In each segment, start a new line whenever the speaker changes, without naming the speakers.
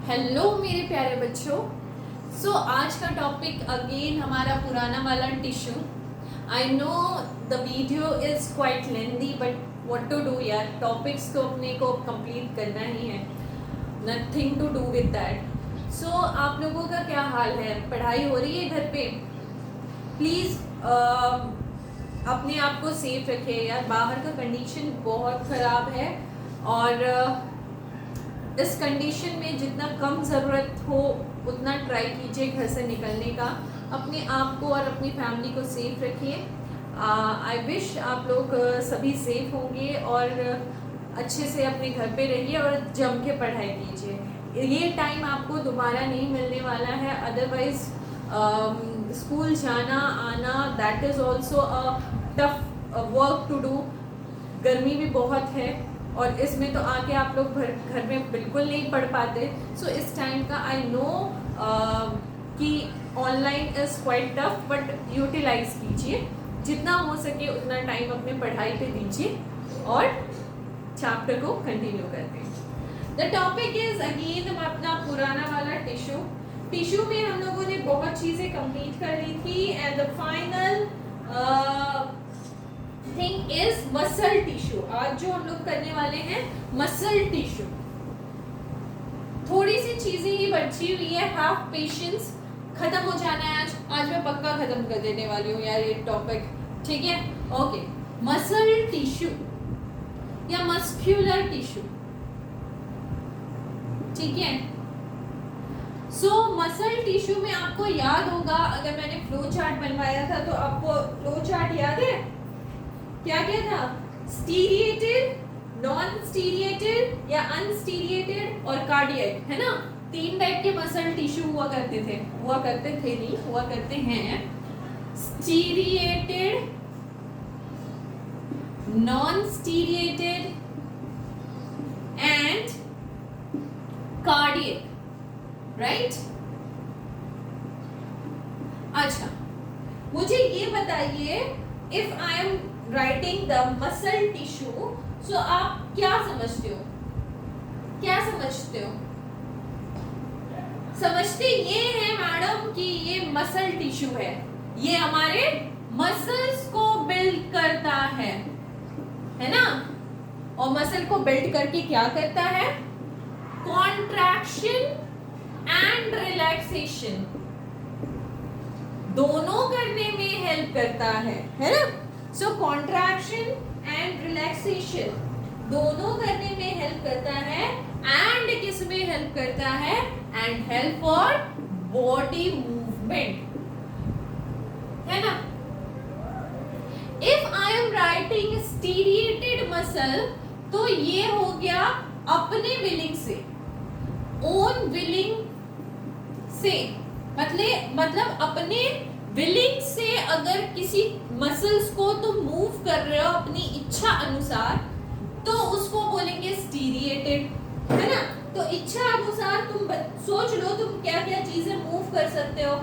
Hello मेरे प्यारे बच्चों। आज का टॉपिक अगेन हमारा पुराना वाला tissue. I know the video is quite lengthy but what to do यार, टॉपिक्स को अपने को कंप्लीट करना ही है, nothing to do with that. आप लोगों का क्या हाल है? पढ़ाई हो रही है घर पे? प्लीज़ अपने आप को सेफ रखिए यार, बाहर का कंडीशन बहुत ख़राब है और इस कंडीशन में जितना कम ज़रूरत हो उतना ट्राई कीजिए घर से निकलने का। अपने आप को और अपनी फैमिली को सेफ रखिए। आई विश आप लोग सभी सेफ होंगे और अच्छे से अपने घर पे रहिए और जम के पढ़ाई कीजिए। ये टाइम आपको दोबारा नहीं मिलने वाला है, अदरवाइज स्कूल जाना आना that is also a tough work to do. गर्मी भी बहुत है और इसमें तो आके आप लोग घर में बिल्कुल नहीं पढ़ पाते। इस टाइम का आई नो कि online is quite tough, but utilize कीजिए, जितना हो सके उतना टाइम अपने पढ़ाई पे दीजिए और चैप्टर को कंटिन्यू करते हैं। द टॉपिक इज अगेन हम अपना पुराना वाला टिश्यू में हम लोगों ने बहुत चीज़ें कंप्लीट कर ली थी and the final thing is muscle tissue. आज जो हम लोग करने वाले हैं मसल टिश्यू, थोड़ी सी चीजें ही बची हुई है, हैव पेशेंस, खत्म हो जाना है आज मैं पक्का खत्म कर देने वाली हूँ यार ये टॉपिक, ठीक है? ओके, मसल टिश्यू या मस्क्यूलर टिश्यू, ठीक है? मसल टिश्यू में आपको याद होगा, अगर मैंने फ्लो चार्ट बनवाया था तो आपको फ्लो चार्ट याद है? क्या क्या था? स्टीरिएटेड, नॉन स्टीरिएटेड या अनस्टीरिएटेड और कार्डियक, है ना? 3 टाइप के मसल टिश्यू हुआ करते थे नहीं, हुआ करते हैं। Striated, non striated and cardiac, right? अच्छा, मुझे ये बताइए, if I am writing the muscle tissue, so आप क्या समझते हो? समझते ये है मैडम कि ये मसल टिश्यू है, ये हमारे मसल्स को बिल्ड करता है ना? और मसल को बिल्ड करके क्या करता है? कॉन्ट्रैक्शन एंड रिलैक्सेशन दोनों करने में हेल्प करता है ना? कॉन्ट्रैक्शन एंड रिलैक्सेशन दोनों करने में हेल्प करता है एंड किस में हेल्प करता है? And help for body movement, है ना? If I am writing striated muscle, तो ये हो गया अपने विलिंग से, ओन विलिंग से, मतलब अपने विलिंग से अगर किसी मसल्स को तुम मूव कर रहे हो अपनी इच्छा अनुसार, तो उसको बोलेंगे स्टीरिएटेड, है ना? तो इच्छा अनुसार तुम सोच लो तुम क्या क्या चीजें मूव कर सकते हो,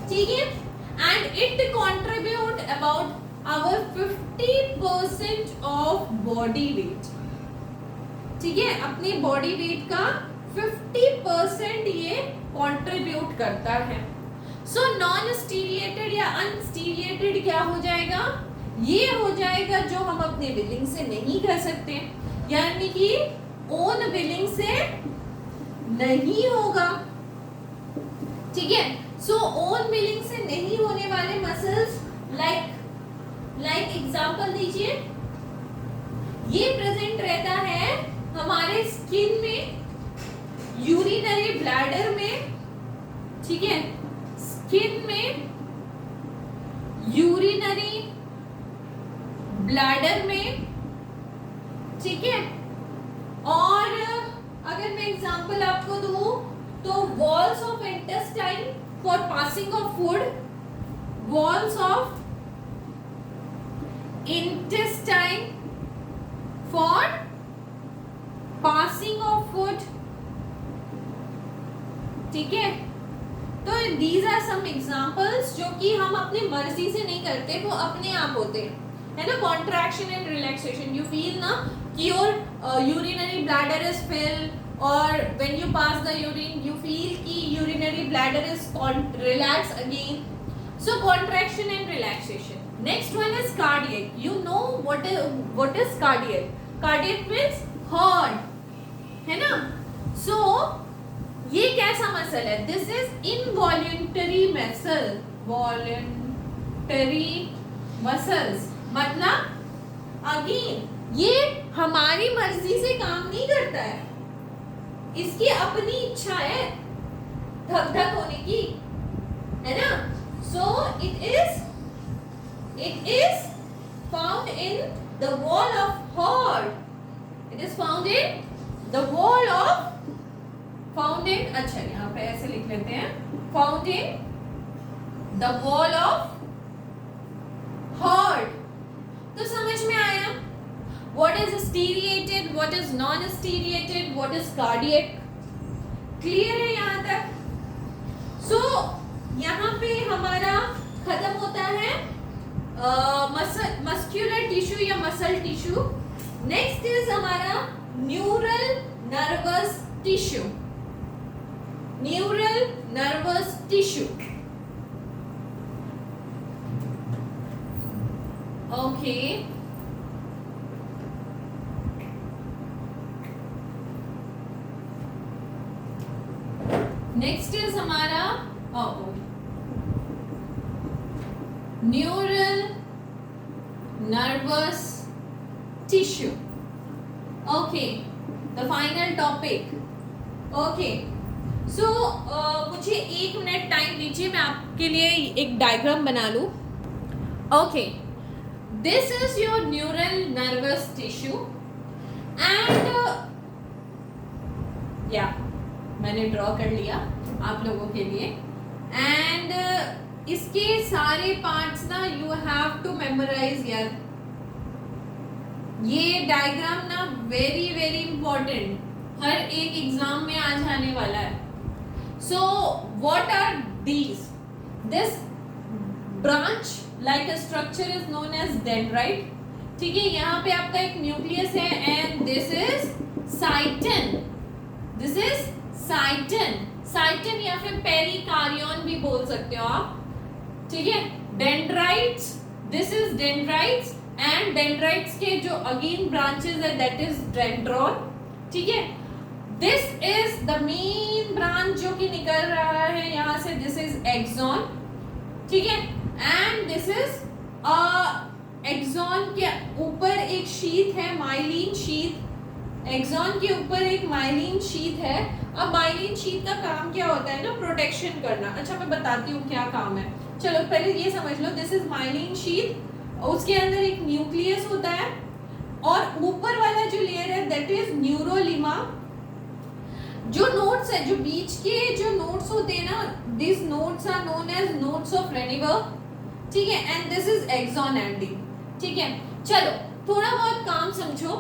ठीक है? And it contribute about our 50% of body weight, ठीक है? अपनी बॉडी वेट का 50% ये कंट्रीब्यूट करता है। नॉन स्टीरिएटेड या अनस्टीरिएटेड क्या हो जाएगा? ये हो जाएगा जो हम अपने विलिंग से नहीं कर सकते, यानी कि ओन विलिंग से नहीं होगा, ठीक है? ओन विलिंग से नहीं होने वाले मसल्स लाइक एग्जांपल दीजिए, ये प्रेजेंट रहता है हमारे स्किन में, यूरिनरी ब्लैडर में, ठीक है? स्किन में, यूरिनरी ब्लैडर में, ठीक है? और अगर मैं एग्जांपल आपको दूं तो walls of intestine for passing of food, walls of intestine for passing of food, ठीक है? तो दीज आर सम एग्जांपल्स जो कि हम अपनी मर्जी से नहीं करते, वो अपने आप होते हैं, है ना? Contraction and relaxation, you feel ना कि your urinary bladder is filled, or when you pass the urine you feel ki urinary bladder is relaxed again. So contraction and relaxation. Next one is cardiac. You know what is cardiac? Cardiac means heart, है ना? So ये कैसा muscle है? This is involuntary muscle. Voluntary muscles मतलब again ये हमारी मर्जी से काम नहीं करता है, इसकी अपनी इच्छा है धक धक होने की, है ना? So it is found in the wall of heart. It is found in the wall of अच्छा यहाँ पे ऐसे लिख लेते हैं, found in the wall of heart. तो समझ में आया what is striated, what is non-striated, what is cardiac. Clear है यहाँ तक? So यहाँ पे हमारा खत्म होता है मस्कुलर टिश्यू या मसल टिश्यू. नेक्स्ट इज हमारा neural nervous tissue. Neural nervous tissue. Okay, next is हमारा neural nervous tissue. Okay, the final topic. Okay, so मुझे 1 मिनट टाइम दीजिए, मैं आपके लिए एक डायग्राम बना लूं. Okay, this is your neural nervous tissue and या मैंने ड्रॉ कर लिया आप लोगों के लिए. एंड इसके सारे पार्ट्स ना यू हैव टू मेमोराइज यार. ये डायग्राम ना वेरी वेरी इंपॉर्टेंट, हर एक एग्जाम में आ जाने वाला है. So what are these? This branch like a structure is known as dendrite. ठीक है, यहाँ पे आपका एक न्यूक्लियस है and this is cyton. This is cyton. Cyton या फिर पेरिकार्डियन भी बोल सकते हो आप. ठीक है, dendrites, this is dendrites and dendrites के जो अगेन ब्रांचेस है दैट इज डेंड्रॉन. ठीक है, this is the main branch जो कि निकल रहा है यहाँ से. This is axon. ठीक है, एंड दिस इज एक्सॉन के ऊपर एक शीथ है, माइलिन शीथ. एक्सॉन के ऊपर एक माइलिन शीथ है. अब माइलिन शीथ का काम क्या होता है ना? प्रोटेक्शन करना. अच्छा, मैं बताती हूँ क्या काम है. चलो पहले ये समझ लो, दिस इज माइलिन शीथ. उसके अंदर एक न्यूक्लियस होता है और ऊपर वाला जो लेयर है दैट इज न्यूरोलिमा. जो नोड्स है, जो बीच के जो नोड्स होते हैं ना, this nodes are known as nodes of Ranvier. ठीक है, and this is axon ending. ठीक है, चलो थोड़ा बहुत काम समझो.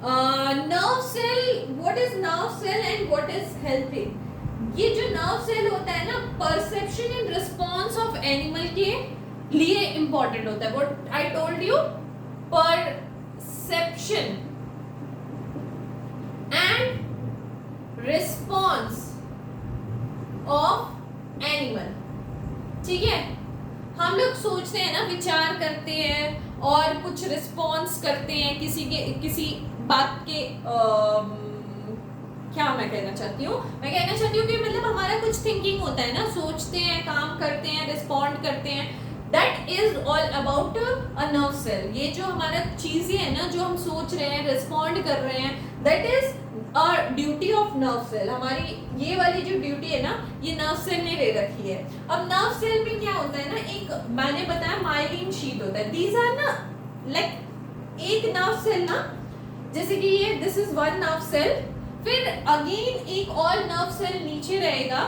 Nerve cell, what is nerve cell and what is helping? ये जो नर्व सेल होता है ना, perception and response of animal के लिए इंपॉर्टेंट होता है. What I told you, perception and response of animal. ठीक है, हम लोग सोचते हैं ना, विचार करते हैं और कुछ रिस्पॉन्स करते हैं किसी बात के. क्या मैं कहना चाहती हूँ? मैं कहना चाहती हूँ कि मतलब हमारा कुछ थिंकिंग होता है ना, सोचते हैं, काम करते हैं, रिस्पॉन्ड करते हैं. That is all about a nerve cell. ये जो हमारा चीजें है ना, जो हम सोच रहे हैं, रिस्पॉन्ड कर रहे हैं, that is duty of nerve cell. हमारी ये वाली जो ड्यूटी है ना, ये नर्व सेल ने ले रखी है. अब नर्व सेल में क्या होता है ना, एक मैंने बताया माइलिन शीट होता है. दीज आर ना लाइक एक नर्व सेल ना, जैसे कि ये this is one nerve cell, फिर अगेन एक और नर्व सेल नीचे रहेगा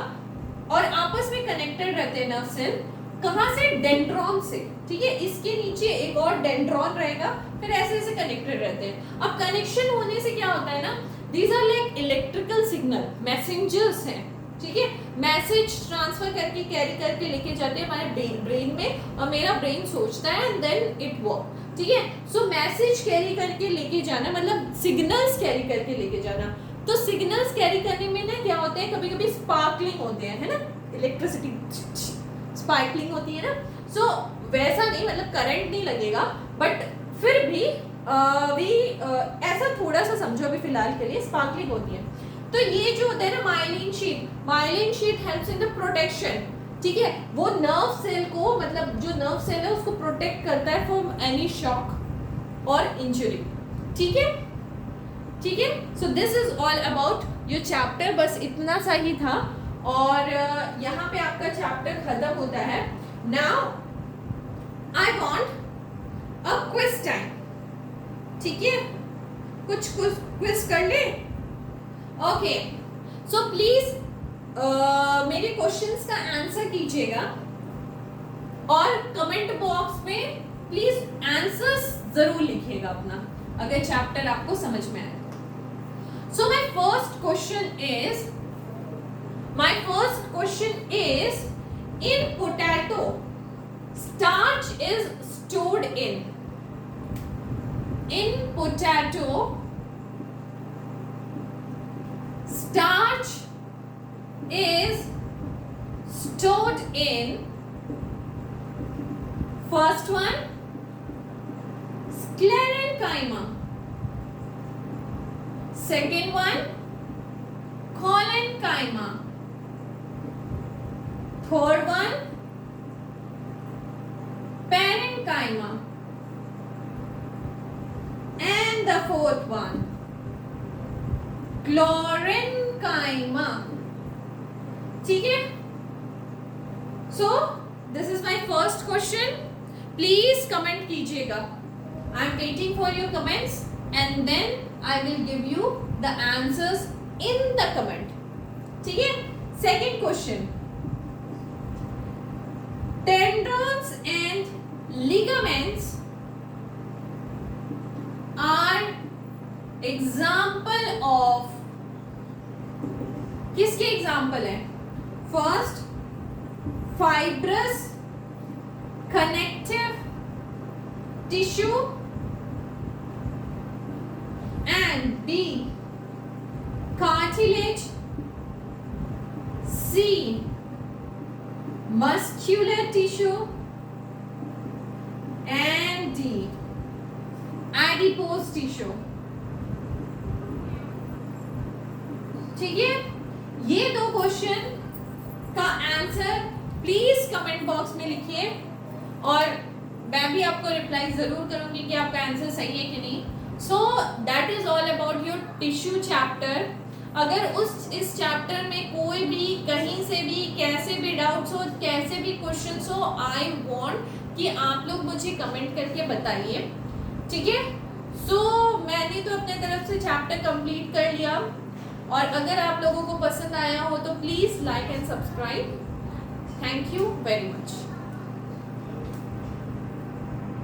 और आपस में कनेक्टेड रहते हैं नर्व सेल. कहाँ से? डेंड्रॉन से. ठीक है, इसके नीचे एक और डेंड्रॉन रहेगा, फिर ऐसे ऐसे कनेक्टेड रहते हैं. अब कनेक्शन होने से क्या होता है ना, these are like electrical signal, messengers हैं. ठीक है, मैसेज ट्रांसफर करके कैरी करके लेके जाते हैं हमारे ब्रेन में और मेरा ब्रेन सोचता है एंड देन इट वर्क. ठीक है। सो मैसेज कैरी करके लेके जाना, मतलब सिग्नल्स कैरी करके लेके जाना। तो सिग्नल्स कैरी करने में ना क्या होते हैं, कभी कभी स्पार्कलिंग होते हैं, है ना, इलेक्ट्रिसिटी स्पार्कलिंग होती है ना। सो वैसा नहीं, मतलब करंट नहीं लगेगा, बट फिर भी ऐसा थोड़ा सा समझो अभी फिलहाल के लिए, स्पार्कलिंग होती है। तो ये जो होता है ना myelin sheath helps in the protection, ठीक है। वो नर्व सेल को, मतलब जो नर्व सेल है उसको प्रोटेक्ट करता है फ्रॉम एनी शॉक और इंजरी, ठीक है, ठीक है। So this is all about your chapter, बस इतना सा ही था। और यहाँ पे आपका चैप्टर खत्म होता है। Now I want a quiz time, ठीक है, कुछ क्विज कर ले। ओके, सो प्लीज मेरे क्वेश्चंस का आंसर कीजिएगा और कमेंट बॉक्स में प्लीज आंसर्स जरूर लिखिएगा अपना, अगर चैप्टर आपको समझ में आए। So my first question is in potato starch is stored in potato starch is stored in, first one sclerenchyma, second one collenchyma, third one parenchyma, and the fourth one chlorenchyma, ठीक है। So this is my first question, please comment कीजिएगा। I am waiting for your comments and then I will give you the answers in the comment, ठीक है। Second question, tendons and ligaments are example of, किसके example है? First fibrous connective tissue and B cartilage, C muscular tissue and D adipose tissue, ठीक है। ये दो question का answer please comment box में लिखिए और मैं भी आपको रिप्लाई जरूर करूंगी कि आपका आंसर सही है कि नहीं। So that is all about your tissue chapter. अगर इस चैप्टर में कोई भी कहीं से भी कैसे भी डाउट्स हो, कैसे भी क्वेश्चंस हो, आई वांट कि आप लोग मुझे कमेंट करके बताइए, ठीक है। सो मैंने तो अपने तरफ से चैप्टर कंप्लीट कर लिया और अगर आप लोगों को पसंद आया हो तो please like and subscribe. Thank you very much.